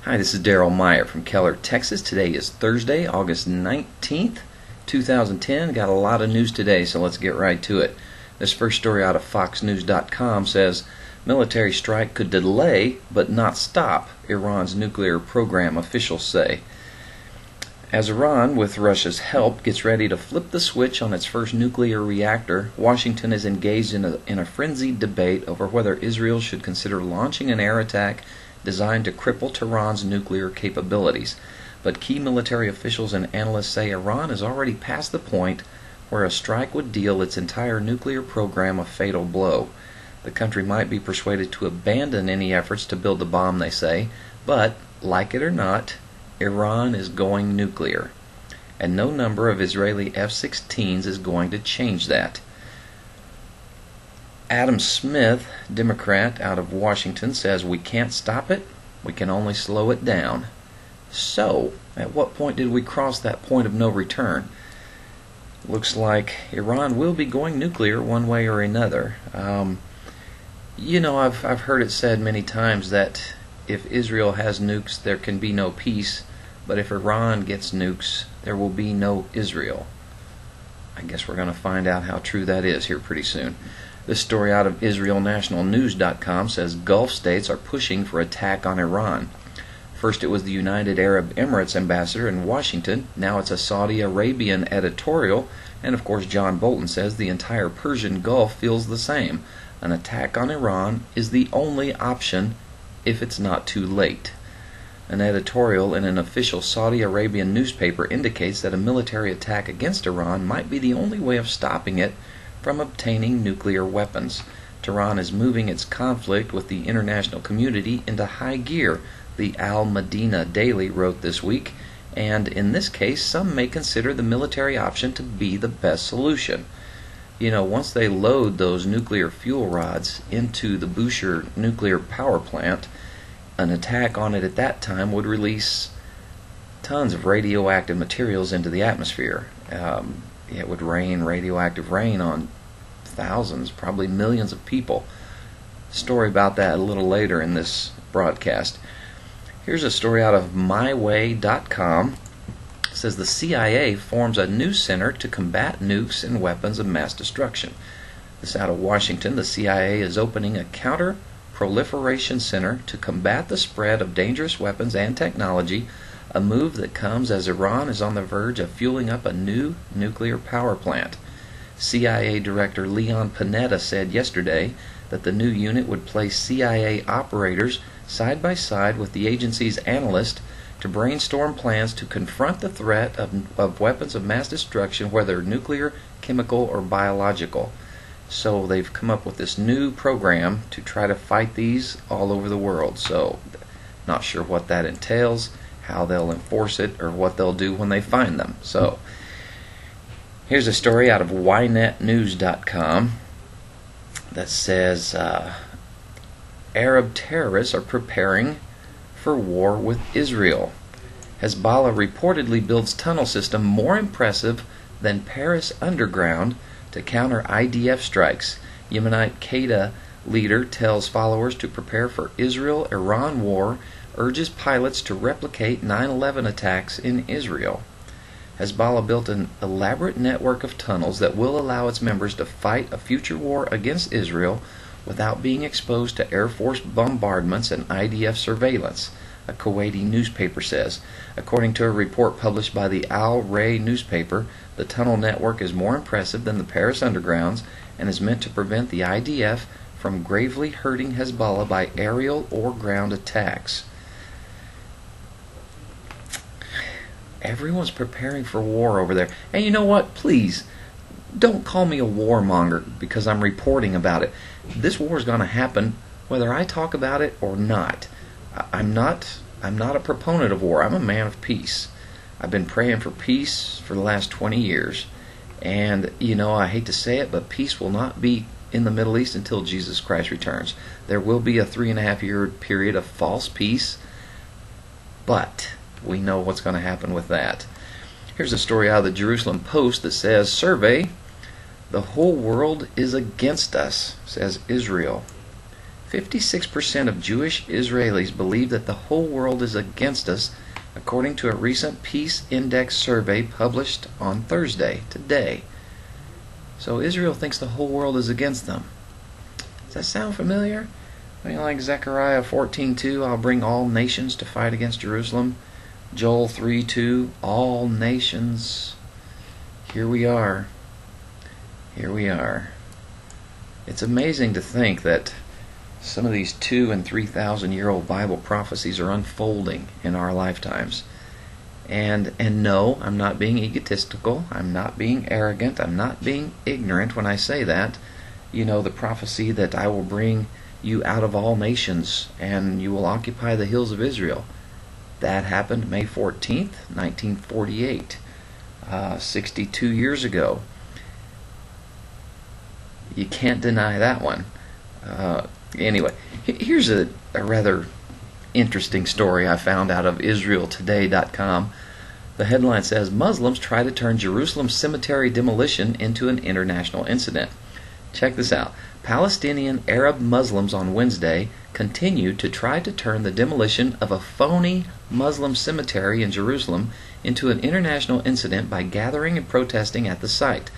Hi, this is Daryl Meyer from Keller, Texas. Today is Thursday, August 19th, 2010. Got a lot of news today, so let's get right to it. This first story out of FoxNews.com says, military strike could delay but not stop Iran's nuclear program, officials say. As Iran, with Russia's help, gets ready to flip the switch on its first nuclear reactor, Washington is engaged in a frenzied debate over whether Israel should consider launching an air attack designed to cripple Tehran's nuclear capabilities. But key military officials and analysts say Iran is already past the point where a strike would deal its entire nuclear program a fatal blow. The country might be persuaded to abandon any efforts to build the bomb, they say, but, like it or not, Iran is going nuclear. And no number of Israeli F-16s is going to change that. Adam Smith, Democrat out of Washington, says we can't stop it, we can only slow it down. So, at what point did we cross that point of no return? Looks like Iran will be going nuclear one way or another. I've heard it said many times that if Israel has nukes, there can be no peace, but if Iran gets nukes, there will be no Israel. I guess we're going to find out how true that is here pretty soon. This story out of IsraelNationalNews.com says Gulf states are pushing for attack on Iran. First it was the United Arab Emirates ambassador in Washington, now it's a Saudi Arabian editorial, and of course John Bolton says the entire Persian Gulf feels the same. An attack on Iran is the only option if it's not too late. An editorial in an official Saudi Arabian newspaper indicates that a military attack against Iran might be the only way of stopping it from obtaining nuclear weapons. Tehran is moving its conflict with the international community into high gear, the Al-Madina Daily wrote this week, and in this case some may consider the military option to be the best solution. Once they load those nuclear fuel rods into the Bushehr nuclear power plant, an attack on it at that time would release tons of radioactive materials into the atmosphere. It would rain radioactive rain on thousands, probably millions of people. Story about that a little later in this broadcast. Here's a story out of myway.com. It says the CIA forms a new center to combat nukes and weapons of mass destruction. This out of Washington. The CIA is opening a counter-proliferation center to combat the spread of dangerous weapons and technology, a move that comes as Iran is on the verge of fueling up a new nuclear power plant. CIA Director Leon Panetta said yesterday that the new unit would place CIA operators side by side with the agency's analysts to brainstorm plans to confront the threat of weapons of mass destruction, whether nuclear, chemical, or biological. So they've come up with this new program to try to fight these all over the world. So, not sure what that entails, how they'll enforce it, or what they'll do when they find them. So, here's a story out of ynetnews.com that says Arab terrorists are preparing for war with Israel. Hezbollah reportedly builds tunnel system more impressive than Paris underground to counter IDF strikes. Yemenite Al-Qaeda leader tells followers to prepare for Israel-Iran war, urges pilots to replicate 9/11 attacks in Israel. Hezbollah built an elaborate network of tunnels that will allow its members to fight a future war against Israel without being exposed to Air Force bombardments and IDF surveillance, a Kuwaiti newspaper says. According to a report published by the Al Ray newspaper, the tunnel network is more impressive than the Paris undergrounds and is meant to prevent the IDF from gravely hurting Hezbollah by aerial or ground attacks. Everyone's preparing for war over there. And you know what? Please, don't call me a warmonger because I'm reporting about it. This war is going to happen whether I talk about it or not. I'm not a proponent of war. I'm a man of peace. I've been praying for peace for the last 20 years. And, I hate to say it, but peace will not be in the Middle East until Jesus Christ returns. There will be a 3.5-year period of false peace, but we know what's going to happen with that. Here's a story out of the Jerusalem Post that says, survey, the whole world is against us, says Israel. 56% of Jewish Israelis believe that the whole world is against us, according to a recent Peace Index survey published on Thursday, today. So Israel thinks the whole world is against them. Does that sound familiar? I mean, like Zechariah 14:2, I'll bring all nations to fight against Jerusalem. Joel 3:2, all nations. Here we are. Here we are. It's amazing to think that some of these 2,000 and 3,000 year old Bible prophecies are unfolding in our lifetimes. And no, I'm not being egotistical, I'm not being arrogant, I'm not being ignorant when I say that. You know, the prophecy that I will bring you out of all nations and you will occupy the hills of Israel. That happened May 14th, 1948, 62 years ago. You can't deny that one. Anyway, here's a rather interesting story I found out of IsraelToday.com. The headline says, Muslims try to turn Jerusalem cemetery demolition into an international incident. Check this out. Palestinian Arab Muslims on Wednesday continued to try to turn the demolition of a phony Muslim cemetery in Jerusalem into an international incident by gathering and protesting at the site.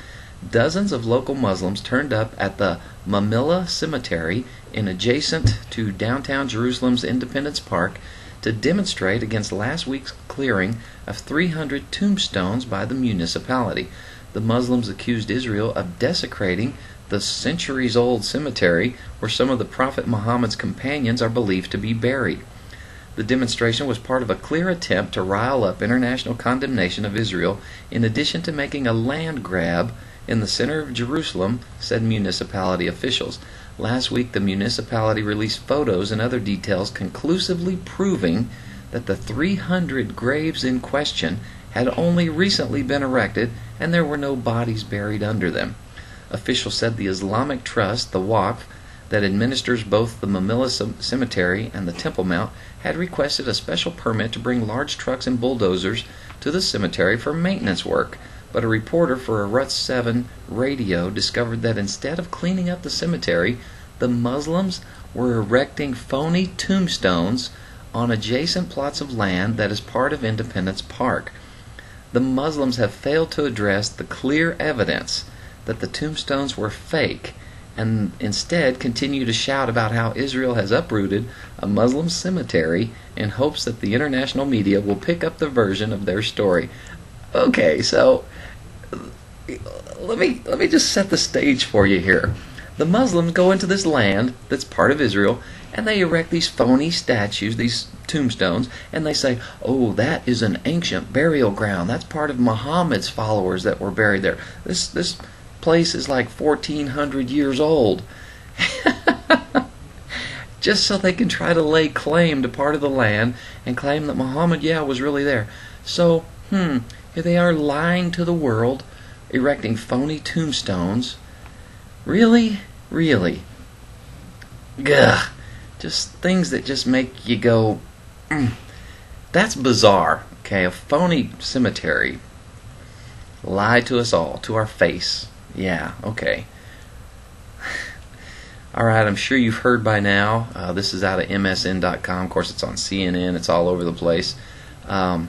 Dozens of local Muslims turned up at the Mamilla Cemetery adjacent to downtown Jerusalem's Independence Park to demonstrate against last week's clearing of 300 tombstones by the municipality. The Muslims accused Israel of desecrating the centuries-old cemetery where some of the Prophet Muhammad's companions are believed to be buried. The demonstration was part of a clear attempt to rile up international condemnation of Israel, in addition to making a land grab in the center of Jerusalem, said municipality officials. Last week, the municipality released photos and other details conclusively proving that the 300 graves in question had only recently been erected and there were no bodies buried under them. Officials said the Islamic Trust, the Waqf, that administers both the Mamilla Cemetery and the Temple Mount, had requested a special permit to bring large trucks and bulldozers to the cemetery for maintenance work. But a reporter for a Rutz 7 radio discovered that instead of cleaning up the cemetery, the Muslims were erecting phony tombstones on adjacent plots of land that is part of Independence Park. The Muslims have failed to address the clear evidence that the tombstones were fake and instead continue to shout about how Israel has uprooted a Muslim cemetery in hopes that the international media will pick up the version of their story. Okay, so let me just set the stage for you here. The Muslims go into this land that's part of Israel, and they erect these phony statues, these tombstones, and they say, oh, that is an ancient burial ground. That's part of Muhammad's followers that were buried there. This place is like 1,400 years old. Just so they can try to lay claim to part of the land and claim that Muhammad, was really there. So, here they are lying to the world, erecting phony tombstones. Really? Really? Gah. Just things that just make you go, that's bizarre. Okay, a phony cemetery. Lied to us all, to our face. Yeah, okay. Alright, I'm sure you've heard by now. This is out of MSN.com. Of course, it's on CNN. It's all over the place. The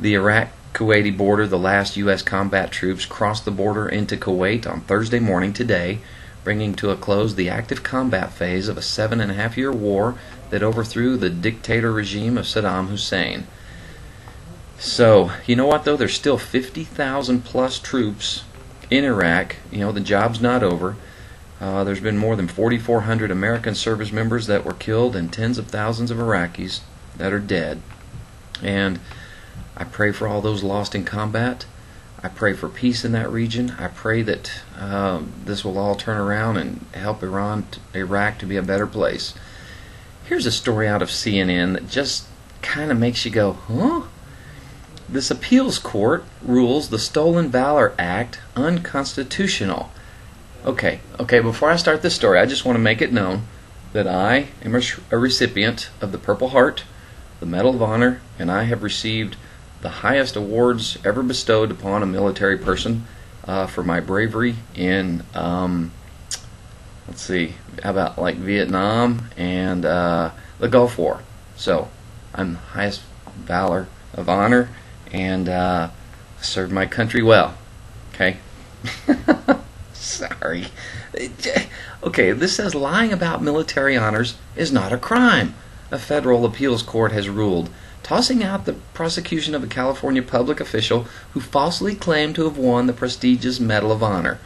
Iraq-Kuwaiti border, the last U.S. combat troops crossed the border into Kuwait on Thursday morning today, bringing to a close the active combat phase of a 7.5-year war that overthrew the dictator regime of Saddam Hussein. So, you know what, though? There's still 50,000 plus troops in Iraq. The job's not over. There's been more than 4,400 American service members that were killed and tens of thousands of Iraqis that are dead. And I pray for all those lost in combat. I pray for peace in that region. I pray that this will all turn around and help Iraq to be a better place. Here's a story out of CNN that just kind of makes you go, huh? This appeals court rules the Stolen Valor Act unconstitutional. Okay, before I start this story, I just want to make it known that I am a recipient of the Purple Heart, the Medal of Honor, and I have received the highest awards ever bestowed upon a military person for my bravery in let's see, how about like Vietnam and the Gulf War. So I'm the highest valor of honor, and served my country well. Okay? Sorry. Okay, this says lying about military honors is not a crime. A federal appeals court has ruled, tossing out the prosecution of a California public official who falsely claimed to have won the prestigious Medal of Honor.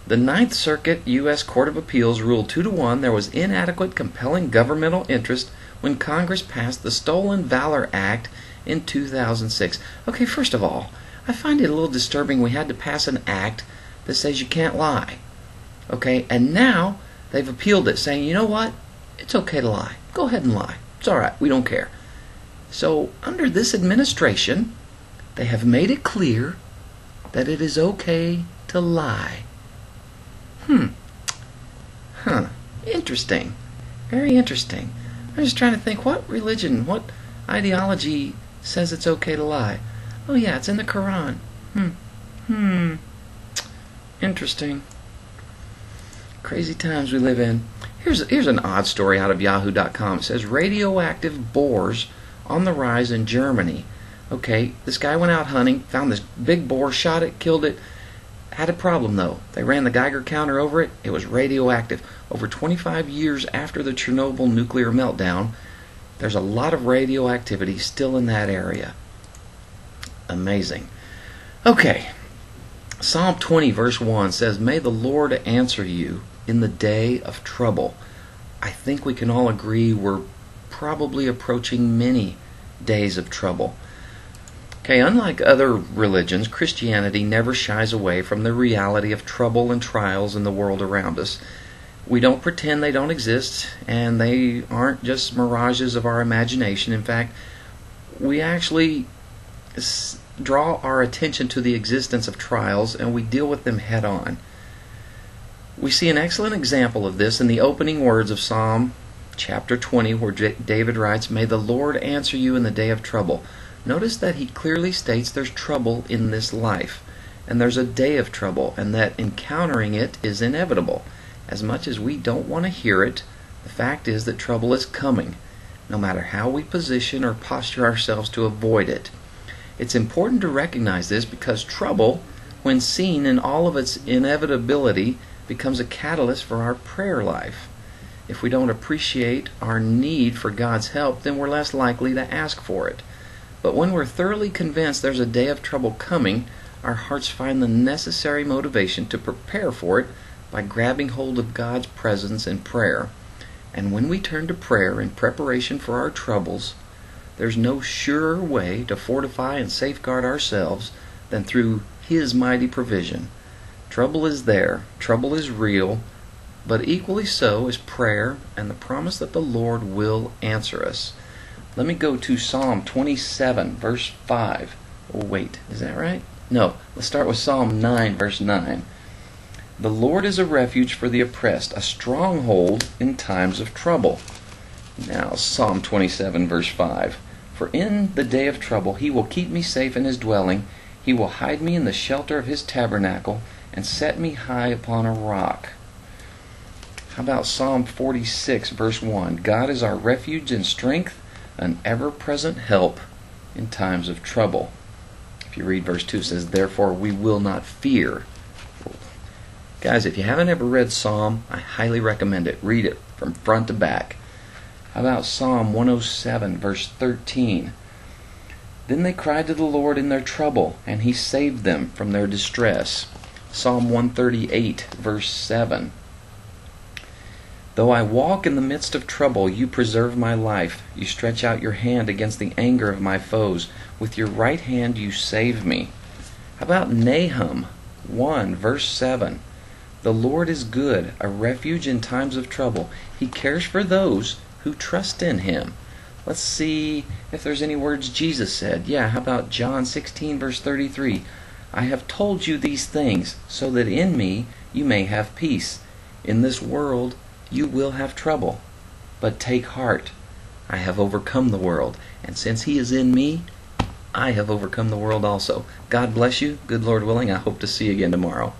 The Ninth Circuit U.S. Court of Appeals ruled 2-1 there was inadequate compelling governmental interest when Congress passed the Stolen Valor Act in 2006. Okay, first of all, I find it a little disturbing we had to pass an act that says you can't lie. Okay, and now they've appealed it, saying, you know what? It's okay to lie. Go ahead and lie. It's all right. We don't care. So, under this administration, they have made it clear that it is okay to lie. Interesting. Very interesting. I'm just trying to think, what religion, what ideology says it's okay to lie? Oh yeah, it's in the Quran. Interesting. Crazy times we live in. Here's an odd story out of Yahoo.com. It says radioactive boars on the rise in Germany. Okay, this guy went out hunting, found this big boar, shot it, killed it. Had a problem though. They ran the Geiger counter over it. It was radioactive. Over 25 years after the Chernobyl nuclear meltdown, there's a lot of radioactivity still in that area. Amazing. Okay. Psalm 20 verse 1 says, "May the Lord answer you in the day of trouble." I think we can all agree we're probably approaching many days of trouble. Okay, unlike other religions, Christianity never shies away from the reality of trouble and trials in the world around us. We don't pretend they don't exist, and they aren't just mirages of our imagination. In fact, we actually draw our attention to the existence of trials, and we deal with them head on. We see an excellent example of this in the opening words of Psalm chapter 20, where David writes, "May the Lord answer you in the day of trouble." Notice that he clearly states there's trouble in this life, and there's a day of trouble, and that encountering it is inevitable. As much as we don't want to hear it, the fact is that trouble is coming, no matter how we position or posture ourselves to avoid it. It's important to recognize this because trouble, when seen in all of its inevitability, becomes a catalyst for our prayer life. If we don't appreciate our need for God's help, then we're less likely to ask for it. But when we're thoroughly convinced there's a day of trouble coming, our hearts find the necessary motivation to prepare for it by grabbing hold of God's presence in prayer. And when we turn to prayer in preparation for our troubles, there's no surer way to fortify and safeguard ourselves than through His mighty provision. Trouble is there, trouble is real, but equally so is prayer and the promise that the Lord will answer us. Let me go to Psalm 27, verse 5. Oh, wait, is that right? No, let's start with Psalm 9, verse 9. "The Lord is a refuge for the oppressed, a stronghold in times of trouble." Now, Psalm 27, verse 5. "For in the day of trouble He will keep me safe in His dwelling. He will hide me in the shelter of His tabernacle and set me high upon a rock." How about Psalm 46, verse 1? "God is our refuge and strength, an ever-present help in times of trouble." If you read verse 2, it says, "Therefore we will not fear." Guys, if you haven't ever read Psalm, I highly recommend it. Read it from front to back. How about Psalm 107, verse 13? "Then they cried to the Lord in their trouble, and He saved them from their distress." Psalm 138, verse 7. "Though I walk in the midst of trouble, you preserve my life. You stretch out your hand against the anger of my foes. With your right hand you save me." How about Nahum 1, verse 7? "The Lord is good, a refuge in times of trouble. He cares for those who trust in Him." Let's see if there's any words Jesus said. Yeah, how about John 16, verse 33? "I have told you these things, so that in me you may have peace. In this world you will have trouble. But take heart, I have overcome the world. And since He is in me, I have overcome the world also." God bless you. Good Lord willing, I hope to see you again tomorrow.